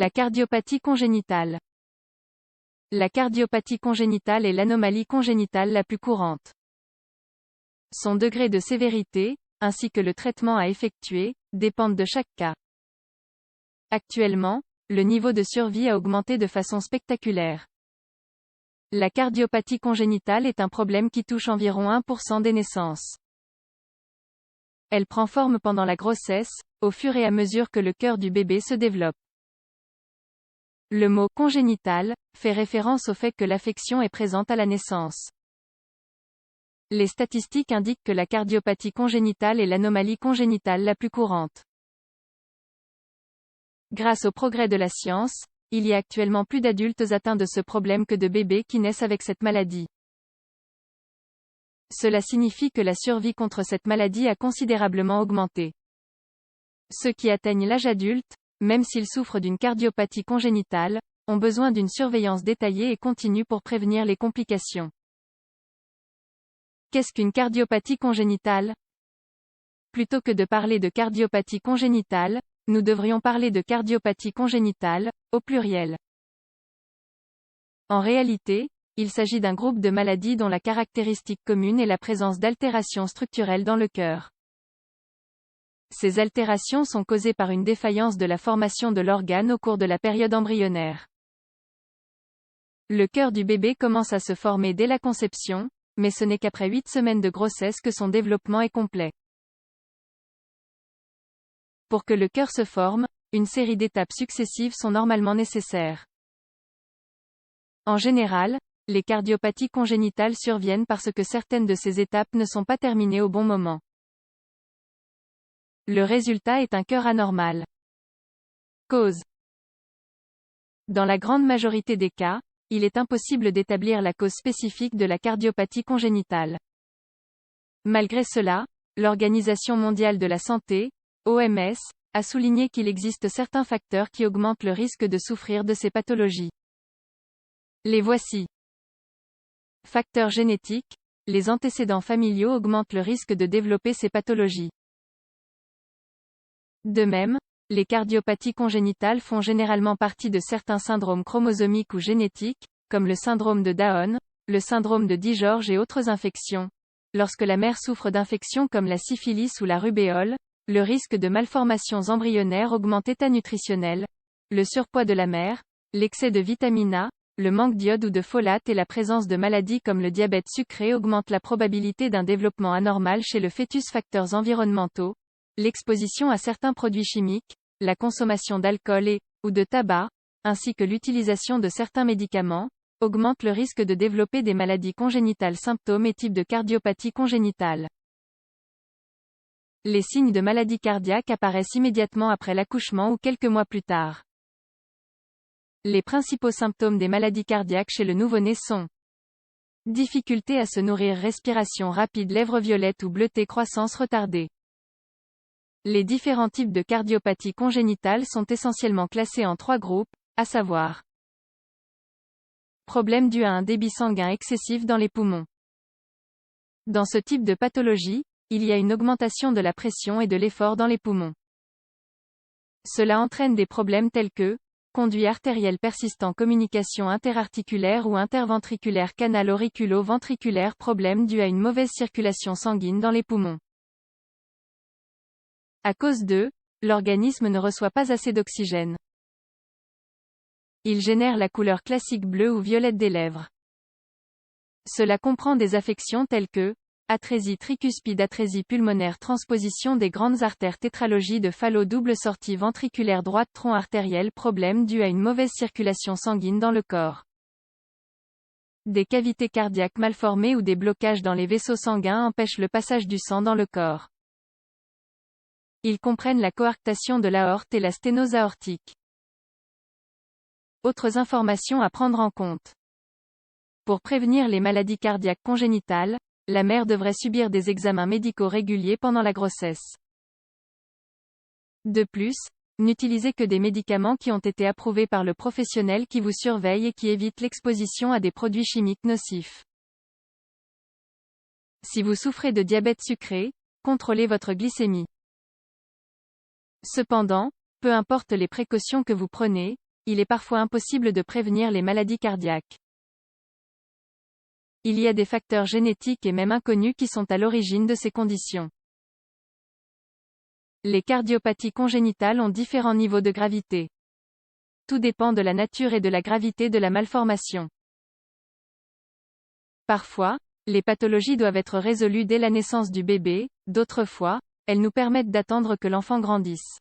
La cardiopathie congénitale. La cardiopathie congénitale est l'anomalie congénitale la plus courante. Son degré de sévérité, ainsi que le traitement à effectuer, dépendent de chaque cas. Actuellement, le niveau de survie a augmenté de façon spectaculaire. La cardiopathie congénitale est un problème qui touche environ 1% des naissances. Elle prend forme pendant la grossesse, au fur et à mesure que le cœur du bébé se développe. Le mot « congénital » fait référence au fait que l'affection est présente à la naissance. Les statistiques indiquent que la cardiopathie congénitale est l'anomalie congénitale la plus courante. Grâce au progrès de la science, il y a actuellement plus d'adultes atteints de ce problème que de bébés qui naissent avec cette maladie. Cela signifie que la survie contre cette maladie a considérablement augmenté. Ceux qui atteignent l'âge adulte, même s'ils souffrent d'une cardiopathie congénitale, ont besoin d'une surveillance détaillée et continue pour prévenir les complications. Qu'est-ce qu'une cardiopathie congénitale? Plutôt que de parler de cardiopathie congénitale, nous devrions parler de cardiopathie congénitale, au pluriel. En réalité, il s'agit d'un groupe de maladies dont la caractéristique commune est la présence d'altérations structurelles dans le cœur. Ces altérations sont causées par une défaillance de la formation de l'organe au cours de la période embryonnaire. Le cœur du bébé commence à se former dès la conception, mais ce n'est qu'après 8 semaines de grossesse que son développement est complet. Pour que le cœur se forme, une série d'étapes successives sont normalement nécessaires. En général, les cardiopathies congénitales surviennent parce que certaines de ces étapes ne sont pas terminées au bon moment. Le résultat est un cœur anormal. Cause. Dans la grande majorité des cas, il est impossible d'établir la cause spécifique de la cardiopathie congénitale. Malgré cela, l'Organisation mondiale de la santé, OMS, a souligné qu'il existe certains facteurs qui augmentent le risque de souffrir de ces pathologies. Les voici. Facteurs génétiques. Les antécédents familiaux augmentent le risque de développer ces pathologies. De même, les cardiopathies congénitales font généralement partie de certains syndromes chromosomiques ou génétiques, comme le syndrome de Down, le syndrome de DiGeorge et autres infections. Lorsque la mère souffre d'infections comme la syphilis ou la rubéole, le risque de malformations embryonnaires augmente. État nutritionnel. Le surpoids de la mère, l'excès de vitamine A, le manque d'iode ou de folate et la présence de maladies comme le diabète sucré augmentent la probabilité d'un développement anormal chez le fœtus. Facteurs environnementaux. L'exposition à certains produits chimiques, la consommation d'alcool ou de tabac, ainsi que l'utilisation de certains médicaments, augmentent le risque de développer des maladies congénitales. Symptômes et types de cardiopathie congénitale. Les signes de maladie cardiaque apparaissent immédiatement après l'accouchement ou quelques mois plus tard. Les principaux symptômes des maladies cardiaques chez le nouveau-né sont difficulté à se nourrir, respiration rapide, lèvres violettes ou bleutées, croissance retardée. Les différents types de cardiopathie congénitale sont essentiellement classés en 3 groupes, à savoir problème dû à un débit sanguin excessif dans les poumons. Dans ce type de pathologie, il y a une augmentation de la pression et de l'effort dans les poumons. Cela entraîne des problèmes tels que conduit artériel persistant, communication interarticulaire ou interventriculaire, canal auriculo-ventriculaire, problème dû à une mauvaise circulation sanguine dans les poumons. À cause d'eux, l'organisme ne reçoit pas assez d'oxygène. Il génère la couleur classique bleue ou violette des lèvres. Cela comprend des affections telles que atrésie tricuspide, atrésie pulmonaire, transposition des grandes artères, tétralogie de Fallot, double sortie ventriculaire droite, tronc artériel, problème dû à une mauvaise circulation sanguine dans le corps. Des cavités cardiaques mal formées ou des blocages dans les vaisseaux sanguins empêchent le passage du sang dans le corps. Ils comprennent la coarctation de l'aorte et la sténose aortique. Autres informations à prendre en compte. Pour prévenir les maladies cardiaques congénitales, la mère devrait subir des examens médicaux réguliers pendant la grossesse. De plus, n'utilisez que des médicaments qui ont été approuvés par le professionnel qui vous surveille et qui évitent l'exposition à des produits chimiques nocifs. Si vous souffrez de diabète sucré, contrôlez votre glycémie. Cependant, peu importe les précautions que vous prenez, il est parfois impossible de prévenir les maladies cardiaques. Il y a des facteurs génétiques et même inconnus qui sont à l'origine de ces conditions. Les cardiopathies congénitales ont différents niveaux de gravité. Tout dépend de la nature et de la gravité de la malformation. Parfois, les pathologies doivent être résolues dès la naissance du bébé, d'autres fois, elles nous permettent d'attendre que l'enfant grandisse.